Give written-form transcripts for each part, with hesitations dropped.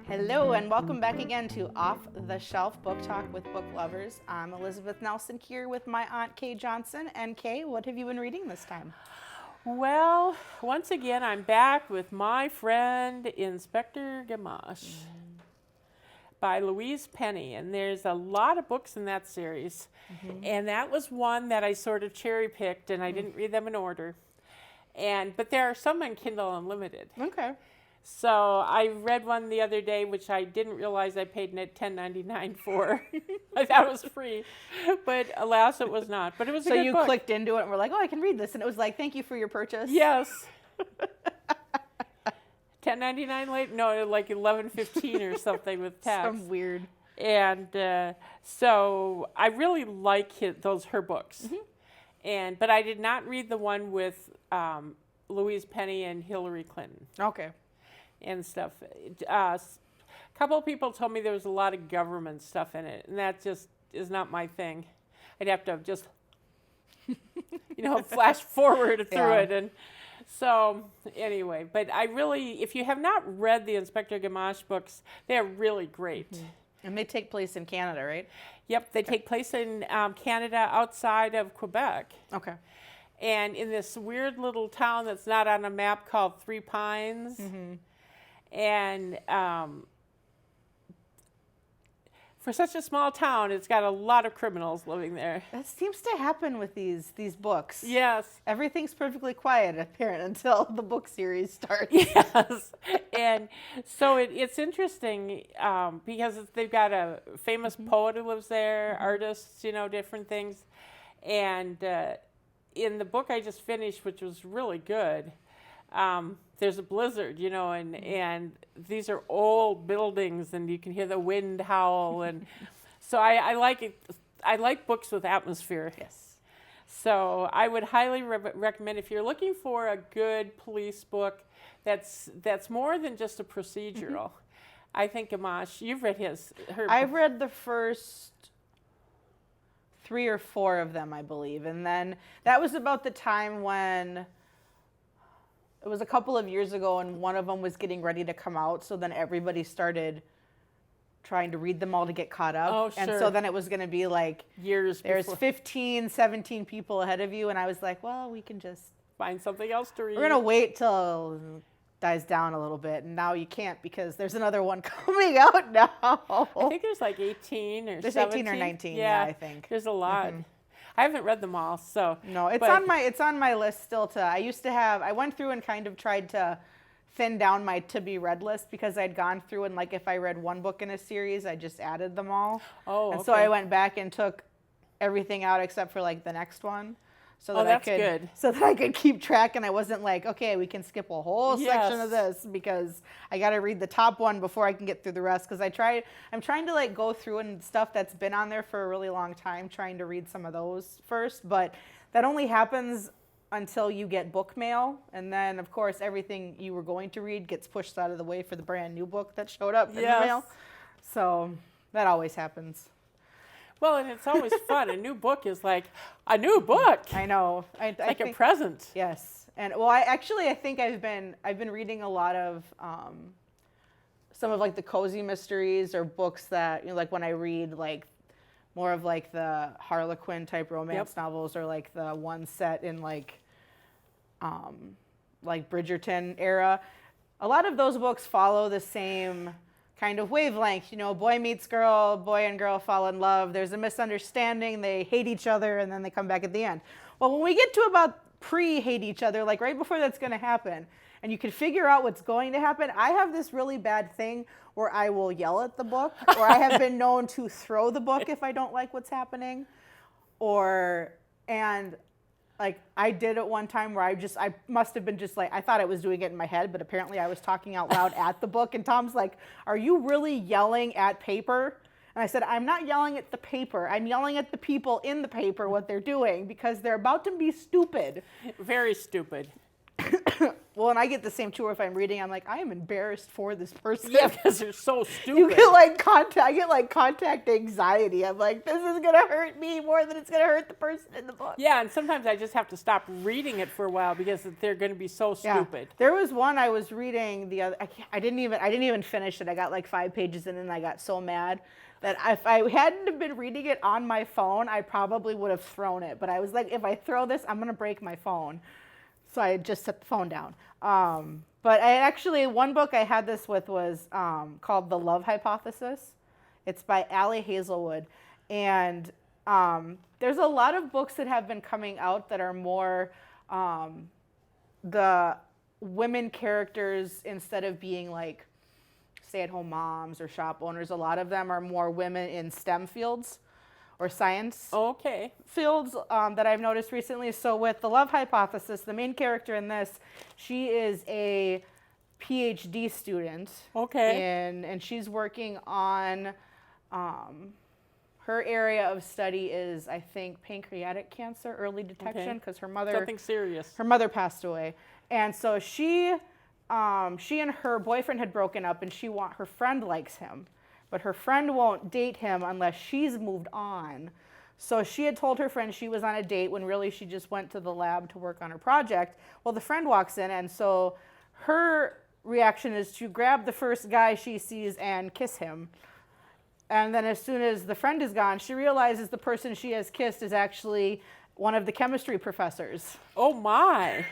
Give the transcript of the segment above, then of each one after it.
Hello and welcome back again to Off the Shelf Book Talk with Book Lovers. I'm Elizabeth Nelson here with my Aunt Kay Johnson. And Kay, what have you been reading this time? Well, once again, I'm back with my friend Inspector Gamache by Louise Penny. And there's a lot of books in that series. And that was one that I sort of cherry-picked, and I didn't read them in order. But there are some on Kindle Unlimited. Okay. So I read one the other day, which I didn't realize I paid $10.99 for. I thought it was free, but alas, it was not. But it was a good book. So you clicked into it and were like, oh, I can read this. And it was like, thank you for your purchase. Yes. $10.99 late? No, like $11.15 or something with tax. Some weird. And so I really like her books. But I did not read the one with Louise Penny and Hillary Clinton. Okay. And stuff. A couple of people told me there was a lot of government stuff in it, and that just is not my thing. I'd have to just, flash forward through it. And so, anyway, but I really, if you have not read the Inspector Gamache books, they're really great. And they take place in Canada, right? Yep, they take place in Canada outside of Quebec. Okay. And in this weird little town that's not on a map called Three Pines. And for such a small town, it's got a lot of criminals living there. That seems to happen with these books. Yes. Everything's perfectly quiet, apparent, until the book series starts. Yes. And so it's interesting because they've got a famous poet who lives there, artists, different things. And in the book I just finished, which was really good, there's a blizzard, and these are old buildings, and you can hear the wind howl, and so I like it. I like books with atmosphere. Yes. So I would highly recommend, if you're looking for a good police book that's more than just a procedural. I think Gamache, you've read her. I've read the first 3 or 4 of them, I believe, and then that was about the time when. It was a couple of years ago, and one of them was getting ready to come out, so then everybody started trying to read them all to get caught up. Oh, sure. And so then it was going to be like, years there's before. 15, 17 people ahead of you, and I was like, well, we can just... find something else to read. We're going to wait till it dies down a little bit, and now you can't because there's another one coming out now. I think there's like 18 or 17. There's 18 or 19, yeah, I think. There's a lot. I haven't read them all, so no. It's on my list still. I went through and kind of tried to thin down my to be read list because I'd gone through and like if I read one book in a series, I just added them all. Oh, and so I went back and took everything out except for like the next one, so that I could keep track, and I wasn't like, okay, we can skip a whole section of this because I got to read the top one before I can get through the rest. Because I'm trying to like go through and stuff that's been on there for a really long time, trying to read some of those first, but that only happens until you get book mail, and then of course everything you were going to read gets pushed out of the way for the brand new book that showed up in the mail. So that always happens. Well, and it's always fun. A new book is like a new book. I know. I think a present. Yes, and well, I think I've been reading a lot of some of like the cozy mysteries or books that like when I read like more of like the Harlequin type romance novels or like the ones set in like Bridgerton era. A lot of those books follow the same kind of wavelength, boy meets girl, boy and girl fall in love, there's a misunderstanding, they hate each other, and then they come back at the end. Well, when we get to about pre-hate each other, like right before that's going to happen, and you can figure out what's going to happen, I have this really bad thing where I will yell at the book, or I have been known to throw the book if I don't like what's happening, and like I did it one time where I must have been just like, I thought I was doing it in my head, but apparently I was talking out loud at the book, and Tom's like, are you really yelling at paper? And I said, I'm not yelling at the paper. I'm yelling at the people in the paper what they're doing because they're about to be stupid. Very stupid. Well, and I get the same too. If I'm reading, I'm like, I am embarrassed for this person. Yeah, because they're so stupid. You get I get like contact anxiety. I'm like, this is gonna hurt me more than it's gonna hurt the person in the book. Yeah, and sometimes I just have to stop reading it for a while because they're going to be so stupid. There was one I was reading the other. I didn't even finish it. I got like 5 pages in, and I got so mad that if I hadn't have been reading it on my phone, I probably would have thrown it. But I was like, if I throw this, I'm gonna break my phone. So I just set the phone down. But one book I had this with was called The Love Hypothesis. It's by Allie Hazelwood. And there's a lot of books that have been coming out that are more the women characters, instead of being like stay-at-home moms or shop owners, a lot of them are more women in STEM fields or science fields that I've noticed recently. So with The Love Hypothesis, the main character in this, she is a PhD student. And she's working on, her area of study is, I think, pancreatic cancer, early detection, because her mother... Something serious. Her mother passed away. And so she and her boyfriend had broken up, and her friend likes him. But her friend won't date him unless she's moved on. So she had told her friend she was on a date when really she just went to the lab to work on her project. Well, the friend walks in, and so her reaction is to grab the first guy she sees and kiss him. And then as soon as the friend is gone, she realizes the person she has kissed is actually one of the chemistry professors. Oh my.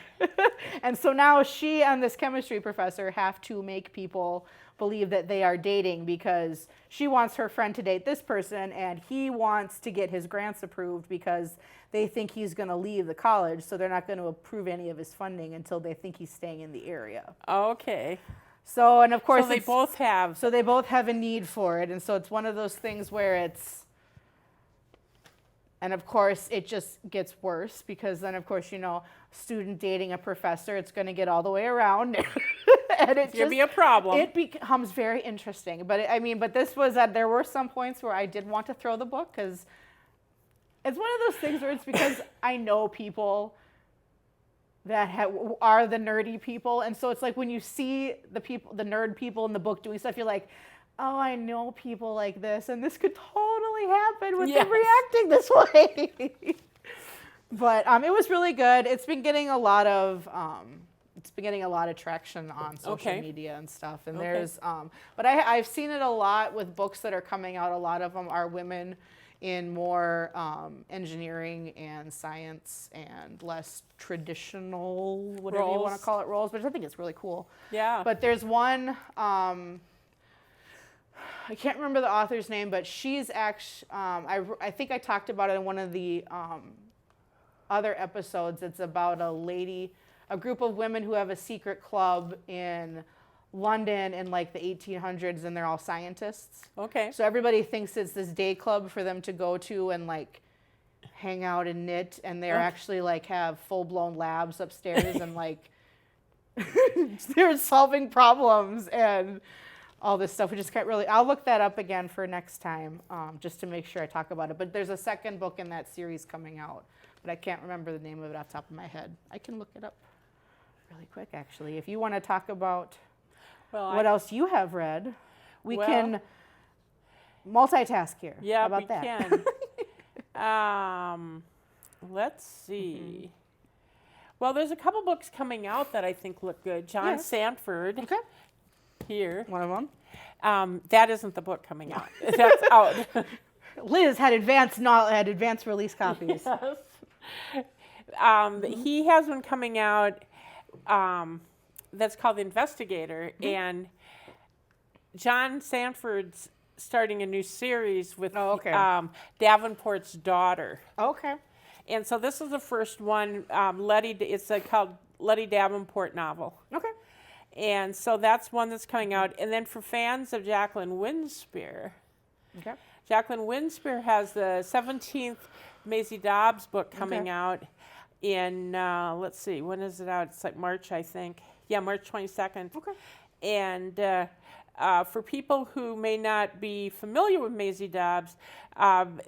And so now she and this chemistry professor have to make people believe that they are dating, because she wants her friend to date this person, and he wants to get his grants approved because they think he's going to leave the college, so they're not going to approve any of his funding until they think he's staying in the area. Okay. So, and of course, they both have a need for it, and so it's one of those things where it's, and of course, it just gets worse, because then, of course, student dating a professor, it's going to get all the way around. And it's going to be a problem. It becomes very interesting. But but this was there were some points where I did want to throw the book, because it's one of those things where it's because I know people that are the nerdy people. And so it's like when you see the nerd people in the book doing stuff, you're like, oh, I know people like this, and this could totally happen with them reacting this way. But it was really good. It's been getting a lot of traction on social media and stuff. And there's but I've seen it a lot with books that are coming out. A lot of them are women in more engineering and science and less traditional, whatever you want to call it, roles. But I think it's really cool. Yeah. But there's one. I can't remember the author's name, but she's actually, I think I talked about it in one of the other episodes. It's about a group of women who have a secret club in London in like the 1800s, and they're all scientists. Okay. So everybody thinks it's this day club for them to go to and like hang out and knit, and they're actually like have full-blown labs upstairs and like they're solving problems and all this stuff, which is I'll look that up again for next time, just to make sure I talk about it. But there's a second book in that series coming out, but I can't remember the name of it off the top of my head. I can look it up really quick, actually. If you want to talk about what else you have read, we can multitask here. Yeah, How about that? Can. Let's see. Mm-hmm. Well, there's a couple books coming out that I think look good. John Sanford. Okay. Here. One of them. That isn't the book coming out. That's out. Liz had advanced release copies. Yes. He has one coming out that's called Investigator, and John Sanford's starting a new series with Davenport's daughter. Okay. And so this is the first one. It's called Letty Davenport novel. Okay. And so that's one that's coming out. And then for fans of Jacqueline Winspear, Jacqueline Winspear has the 17th Maisie Dobbs book coming out in, let's see, when is it out? It's like March, I think. Yeah, March 22nd. Okay. And for people who may not be familiar with Maisie Dobbs,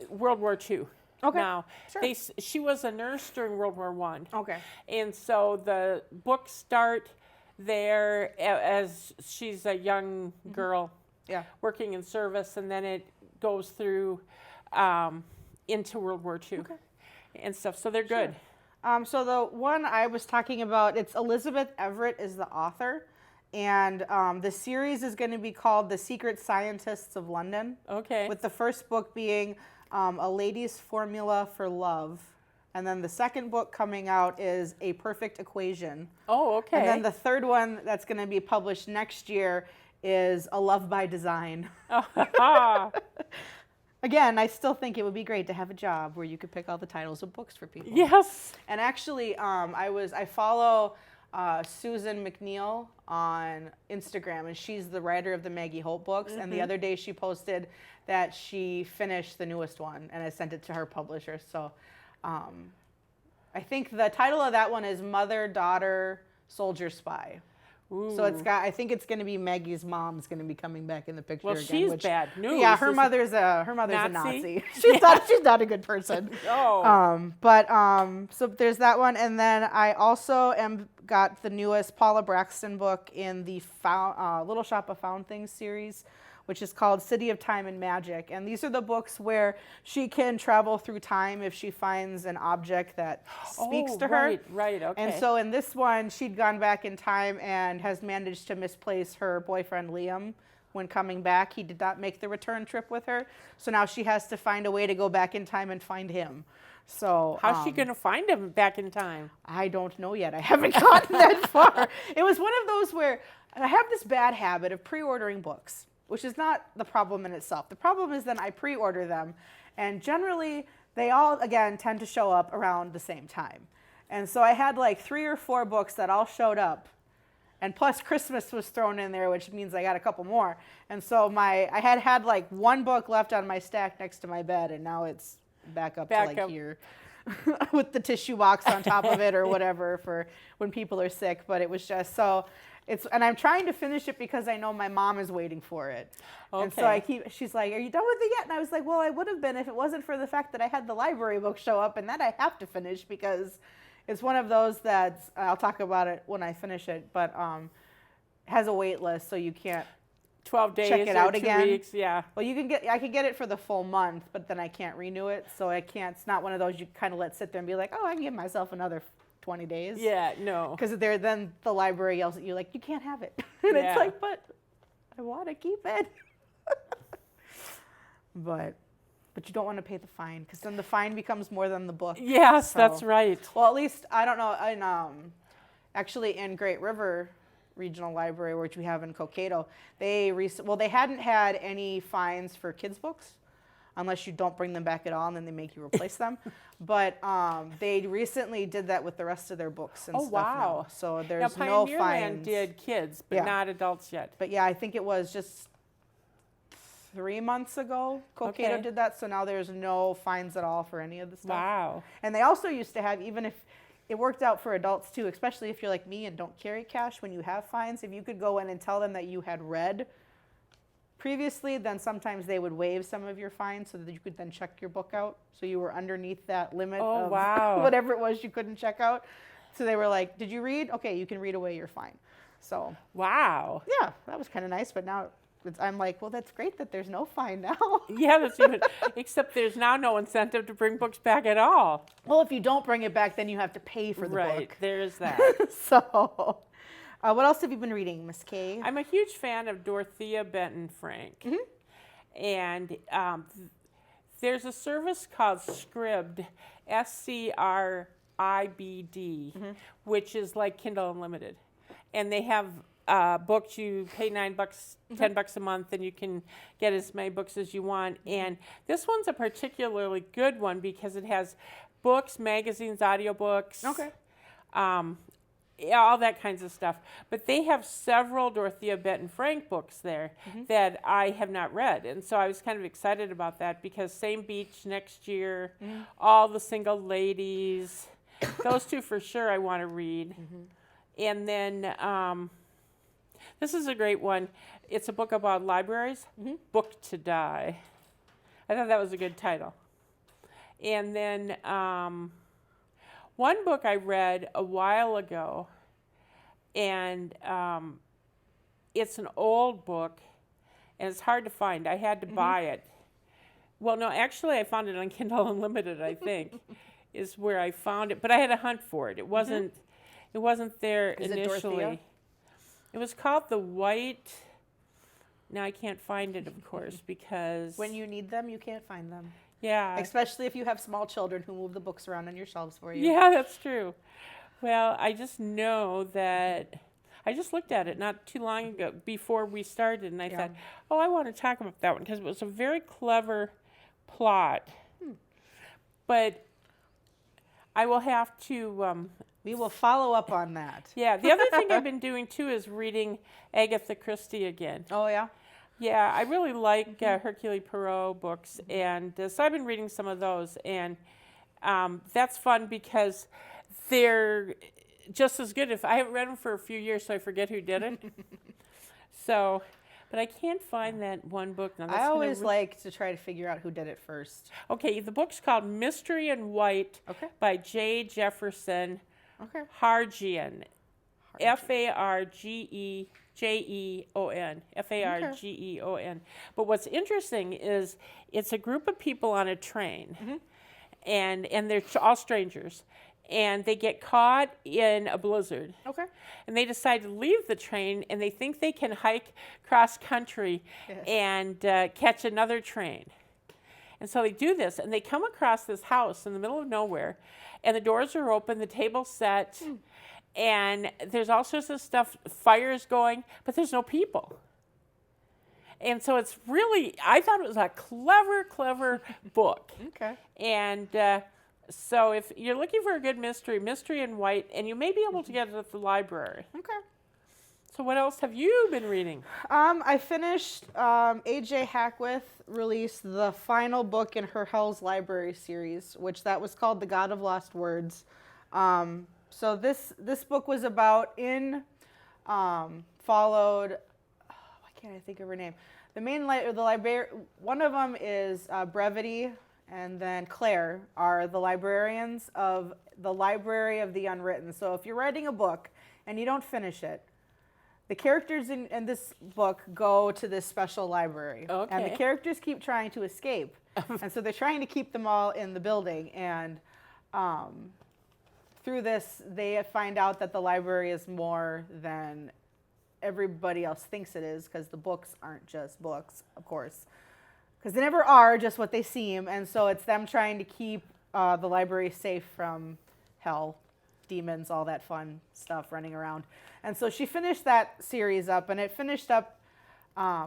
World War II. Okay. Now, sure. she was a nurse during World War I. Okay. And so the books start there as she's a young girl working in service, and then it goes through into World War II and stuff. So they're good. So the one I was talking about, it's Elizabeth Everett is the author. And the series is going to be called The Secret Scientists of London. Okay. With the first book being A Lady's Formula for Love. And then the second book coming out is A Perfect Equation. Oh, okay. And then the third one that's going to be published next year is A Love by Design. Again, I still think it would be great to have a job where you could pick all the titles of books for people. Yes. And actually, I follow Susan McNeil on Instagram, and she's the writer of the Maggie Holt books. And the other day she posted that she finished the newest one, and I sent it to her publisher. So I think the title of that one is Mother, Daughter, Soldier, Spy. Ooh. So I think it's going to be Maggie's mom's going to be coming back in the picture again. Well, she's bad news. Yeah, her mother's a Nazi. She's not a good person. So there's that one, and then I also got the newest Paula Braxton book in the Little Shop of Found Things series, which is called City of Time and Magic. And these are the books where she can travel through time if she finds an object that speaks to her. Right, okay. And so in this one, she'd gone back in time and has managed to misplace her boyfriend Liam when coming back. He did not make the return trip with her. So now she has to find a way to go back in time and find him. So how's she going to find him back in time? I don't know yet. I haven't gotten that far. It was one of those where I have this bad habit of pre-ordering books, which is not the problem in itself. The problem is then I pre-order them, and generally they all, again, tend to show up around the same time. And so I had like 3 or 4 books that all showed up, and plus Christmas was thrown in there, which means I got a couple more. And so I had like 1 book left on my stack next to my bed, and now it's back up here with the tissue box on top of it or whatever for when people are sick. But it was just so... and I'm trying to finish it because I know my mom is waiting for it. Okay. And so she's like, are you done with it yet? And I was like, well, I would have been if it wasn't for the fact that I had the library book show up, and that I have to finish because it's one of those that I'll talk about it when I finish it, but has a wait list, so you can't 12 days check it out 2 again. Weeks, yeah. Well, I could get it for the full month, but then I can't renew it, so I can't. It's not one of those you kind of let sit there and be like, oh, I can give myself another 20 days. Yeah, no. Because then the library yells at you like, you can't have it. And it's like, but I want to keep it. But you don't want to pay the fine, because then the fine becomes more than the book. Yes, that's right. Well, at least, I don't know, actually in Great River Regional Library, which we have in Cokato, they hadn't had any fines for kids' books, unless you don't bring them back at all, and then they make you replace them. But they recently did that with the rest of their books and stuff now. So there's no fines. Pioneerland did kids, but not adults yet. But yeah, I think it was just 3 months ago Cokato did that, so now there's no fines at all for any of the stuff. Wow. And they also used to have, even if it worked out for adults too, especially if you're like me and don't carry cash when you have fines, if you could go in and tell them that you had read previously, then sometimes they would waive some of your fines so that you could then check your book out. So you were underneath that limit of whatever it was you couldn't check out. So they were like, did you read? Okay, you can read away your fine. So wow. Yeah, that was kind of nice. But now I'm like, well, that's great that there's no fine now. Yeah, that's even, except there's now no incentive to bring books back at all. Well, if you don't bring it back, then you have to pay for the book. Right, there's that. So... what else have you been reading, Miss Kay? I'm a huge fan of Dorothea Benton Frank. And there's a service called Scribd, SCRIBD, which is like Kindle Unlimited. And they have books, you pay $9, $10 a month, and you can get as many books as you want. And this one's a particularly good one because it has books, magazines, audiobooks. All that kinds of stuff. But they have several Dorothea Benton Frank books there that I have not read. And so I was kind of excited about that because Same Beach next year, All the Single Ladies, those 2 for sure I want to read. And then this is a great one. It's a book about libraries, Book to Die. I thought that was a good title. And then one book I read a while ago, and it's an old book, and it's hard to find. I had to buy it. Well, no, actually, I found it on Kindle Unlimited, I think, is where I found it. But I had to hunt for it. It wasn't. It wasn't there initially. Is it Dorothea? It was called The White. Now I can't find it, of course, because when you need them, you can't find them. Yeah. Especially if you have small children who move the books around on your shelves for you. Yeah, that's true. Well, I just know that I just looked at it not too long ago before we started, and I thought, oh, I want to talk about that one because it was a very clever plot. But I will have to... we will follow up on that. Yeah. The other thing I've been doing, too, is reading Agatha Christie again. Oh, yeah? Yeah, I really like Hercule Poirot books, and so I've been reading some of those, and that's fun because they're just as good. If I haven't read them for a few years, so I forget who did it. So, but I can't find that one book. Now, I always like to try to figure out who did it first. Okay, the book's called Mystery in White by J. Jefferson Hargian. Fargeon. Fargeon. But what's interesting is it's a group of people on a train, and they're all strangers, and they get caught in a blizzard. And they decide to leave the train, and they think they can hike cross country and catch another train. And so they do this, and they come across this house in the middle of nowhere, and the doors are open, the table's set, and there's all sorts of stuff, fires going, but there's no people. And so it's really, I thought it was a clever book. And so if you're looking for a good mystery in White, and you may be able to get it at the library. So what else have you been reading? I finished, A.J. Hackworth released the final book in her Hell's Library series, which that was called The God of Lost Words. So this book was about followed, why can't I think of her name? The main one of them is Brevity, and then Claire are the librarians of the Library of the Unwritten. So if you're writing a book and you don't finish it, the characters in this book go to this special library. And the characters keep trying to escape. And so they're trying to keep them all in the building. And through this, they find out that the library is more than everybody else thinks it is, because the books aren't just books, of course. Because they never are just what they seem. And so it's them trying to keep the library safe from hell, demons, all that fun stuff running around. And so she finished that series up, and it finished up, I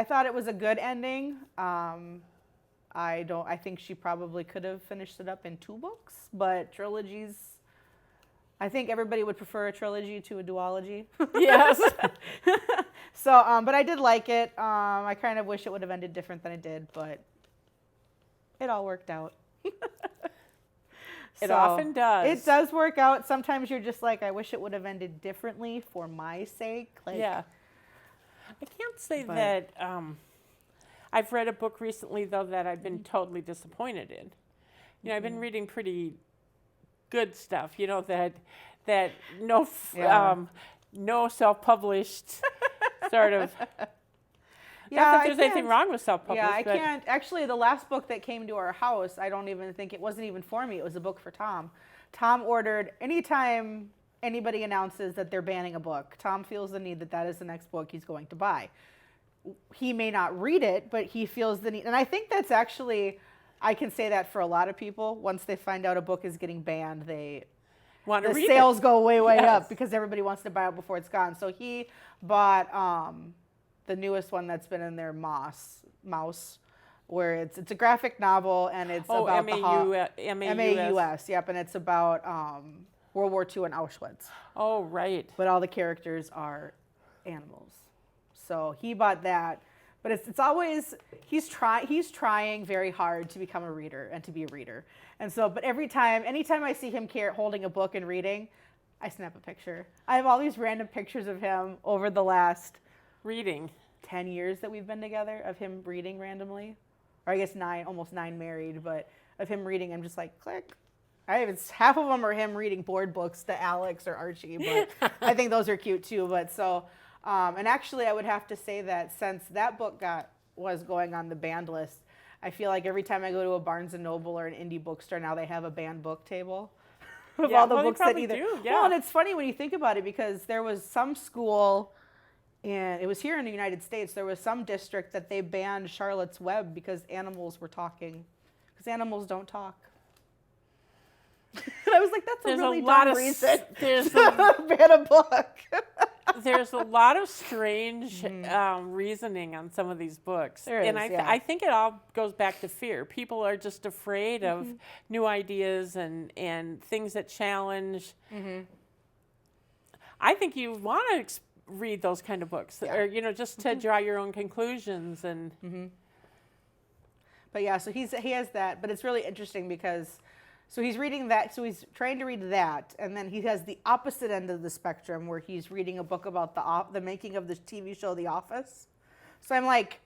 thought it was a good ending. I think she probably could have finished it up in 2 books, but trilogies, I think everybody would prefer a trilogy to a duology. Yes. So, but I did like it. I kind of wish it would have ended different than it did, but it all worked out. It often does. It does work out. Sometimes you're just like, I wish it would have ended differently for my sake. Like, yeah. I can't say that I've read a book recently, though, that I've been totally disappointed in. You know, I've been reading pretty good stuff, you know, that no self-published sort of... Not that there's anything wrong with self-published. Yeah, I can't. Actually, the last book that came to our house, I don't even think, it wasn't even for me. It was a book for Tom. Tom ordered, anytime anybody announces that they're banning a book, Tom feels the need that is the next book he's going to buy. He may not read it, but he feels the need. And I think that's actually, I can say that for a lot of people. Once they find out a book is getting banned, the sales go way up because everybody wants to buy it before it's gone. So he bought... the newest one that's been in there, Mouse, where it's a graphic novel, and it's about M-A-U-S, yep, and it's about World War II and Auschwitz. Oh, right. But all the characters are animals. So he bought that, but it's always, he's trying very hard to become a reader and to be a reader. And so, but anytime I see him holding a book and reading, I snap a picture. I have all these random pictures of him over the last... 10 years that we've been together, of him reading randomly. or I guess 9, almost 9 married, but of him reading, I'm just like, click. Half of them are him reading board books to Alex or Archie, but I think those are cute too. But so, and actually, I would have to say that since that book was going on the banned list, I feel like every time I go to a Barnes and Noble or an indie bookstore now, they have a banned book table of all the books that either. Well, and it's funny when you think about it because there was some school, and it was here in the United States. There was some district that they banned Charlotte's Web because animals were talking, because animals don't talk. And I was like, that's a really dumb reason to ban a book. There's a lot of strange reasoning on some of these books. I think it all goes back to fear. People are just afraid of new ideas and things that challenge. I think you want to read those kind of books, or just to draw your own conclusions and. But yeah, so he has that, but it's really interesting because. So he's reading that, so he's trying to read that, and then he has the opposite end of the spectrum where he's reading a book about the making of the TV show The Office. So I'm like,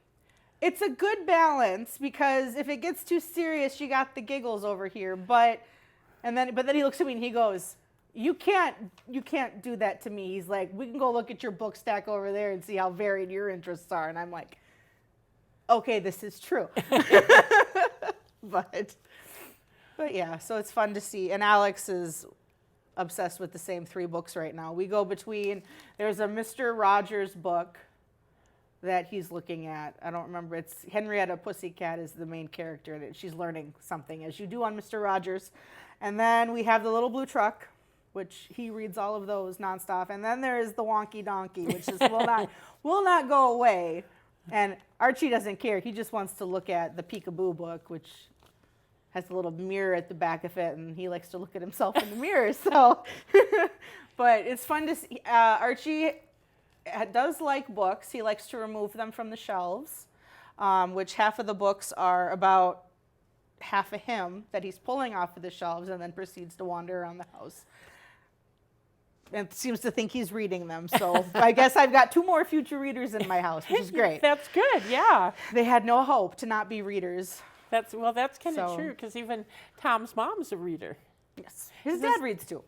it's a good balance because if it gets too serious, you got the giggles over here. But then he looks at me and he goes, you can't do that to me. He's like, we can go look at your book stack over there and see how varied your interests are. And I'm like, okay, this is true. But yeah, so it's fun to see. And Alex is obsessed with the same 3 books right now. We go between, there's a Mr. Rogers book that he's looking at. I don't remember. It's Henrietta Pussycat is the main character in it. She's learning something, as you do on Mr. Rogers. And then we have The Little Blue Truck, which he reads all of those nonstop. And then there is The Wonky Donkey, which is will not go away. And Archie doesn't care. He just wants to look at the Peekaboo book, which has a little mirror at the back of it, and he likes to look at himself in the mirror. So, but it's fun to see. Archie does like books. He likes to remove them from the shelves, which half of the books are about half of him that he's pulling off of the shelves and then proceeds to wander around the house. And seems to think he's reading them. So I guess I've got 2 more future readers in my house, which is great. That's good, yeah. They had no hope to not be readers. That's kind of true, because even Tom's mom's a reader. Yes. His dad reads too.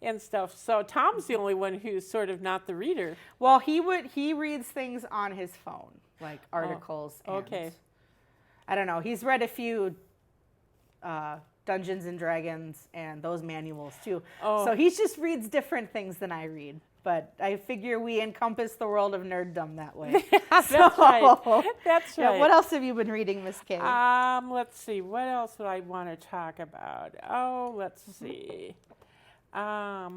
And stuff. So Tom's the only one who's sort of not the reader. Well, he reads things on his phone, like articles. Okay. I don't know. He's read a few Dungeons and Dragons and those manuals too. Oh. So he just reads different things than I read. But I figure we encompass the world of nerddom that way. That's right. That's right. Yeah, what else have you been reading, Miss Kay? Let's see. What else would I want to talk about? Oh, let's see. I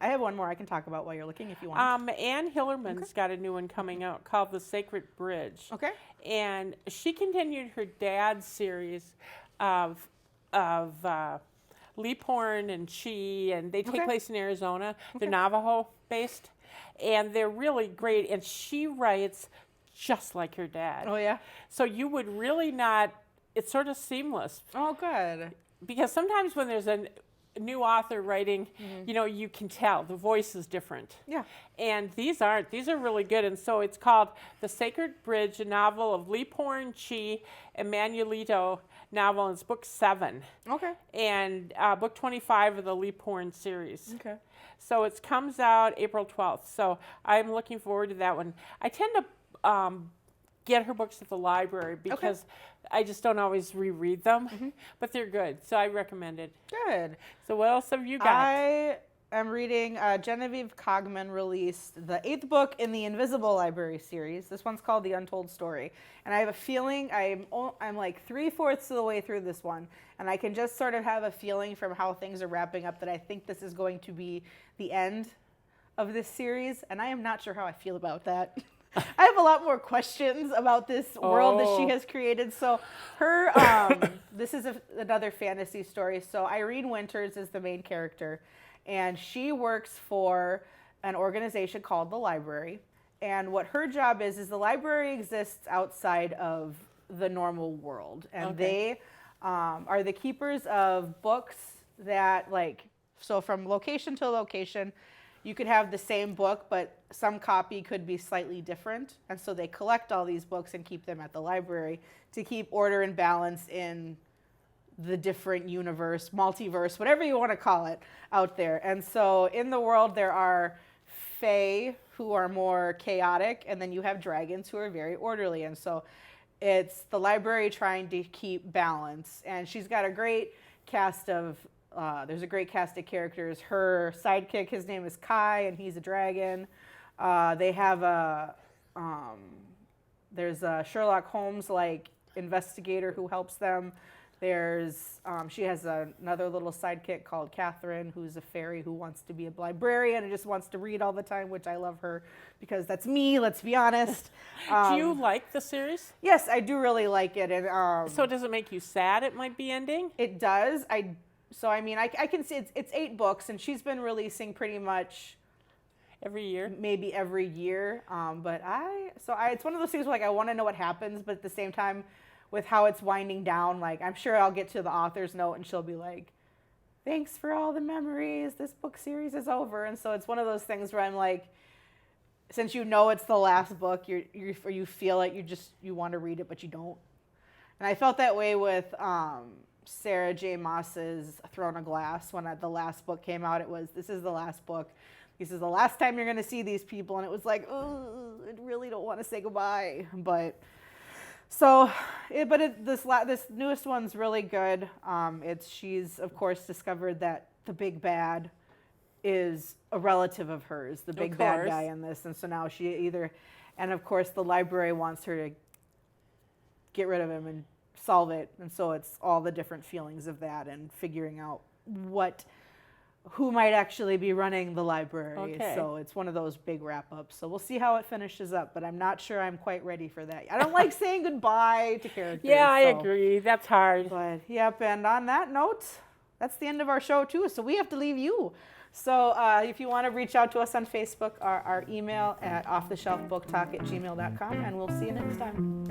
have one more I can talk about while you're looking if you want. Anne Hillerman's got a new one coming out called The Sacred Bridge. Okay. And she continued her dad's series of Leaphorn and Chi, and they take place in Arizona. They're Navajo-based, and they're really great. And she writes just like her dad. Oh, yeah? So you would really not, it's sort of seamless. Oh, good. Because sometimes when there's a new author writing, you can tell the voice is different. Yeah. And these are really good. And so it's called The Sacred Bridge, a novel of Leaphorn, Chi, and Manuelito novel, and it's book 7. Okay. And book 25 of the Leaphorn series. Okay. So it comes out April 12th. So I'm looking forward to that one. I tend to get her books at the library because I just don't always reread them, but they're good. So I recommend it. Good. So what else have you got? I am reading Genevieve Cogman released the 8th book in the Invisible Library series. This one's called The Untold Story. And I have a feeling I'm like 3/4 of the way through this one, and I can just sort of have a feeling from how things are wrapping up that I think this is going to be the end of this series, and I am not sure how I feel about that. I have a lot more questions about this world that she has created. So her, this is another fantasy story. So Irene Winters is the main character, and she works for an organization called the Library. And what her job is the library exists outside of the normal world. And they are the keepers of books that, like, so from location to location, you could have the same book, but some copy could be slightly different. And so they collect all these books and keep them at the library to keep order and balance in the different universe, multiverse, whatever you want to call it, out there. And so in the world, there are fae who are more chaotic, and then you have dragons who are very orderly. And so it's the library trying to keep balance. And she's got a great cast of, there's a great cast of characters. Her sidekick, his name is Kai, and he's a dragon. They have there's a Sherlock Holmes-like investigator who helps them. There's, she has another little sidekick called Catherine, who's a fairy who wants to be a librarian and just wants to read all the time, which I love her because that's me, let's be honest. Do you like the series? Yes, I do really like it. And so does it make you sad it might be ending? It does. So I mean, I can see it's 8 books, and she's been releasing pretty much every year, maybe every year. But it's one of those things where, like, I want to know what happens, but at the same time, with how it's winding down, like, I'm sure I'll get to the author's note and she'll be like, thanks for all the memories, this book series is over. And so it's one of those things where I'm like, since you know it's the last book, you feel like you want to read it, but you don't. And I felt that way with Sarah J. Maas's Throne of Glass. When the last book came out, this is the last book. This is the last time you're going to see these people. And it was like, oh, I really don't want to say goodbye. But this newest one's really good. She's, of course, discovered that the big bad is a relative of hers, the big bad guy in this. And so now and of course the library wants her to get rid of him and solve it. And so it's all the different feelings of that and figuring out who might actually be running the library. Okay. So it's one of those big wrap-ups. So we'll see how it finishes up, but I'm not sure I'm quite ready for that. I don't like saying goodbye to characters. Yeah, I agree. That's hard. But, yep, and on that note, that's the end of our show, too, so we have to leave you. So if you want to reach out to us on Facebook, our email at offtheshelfbooktalk@gmail.com, and we'll see you next time.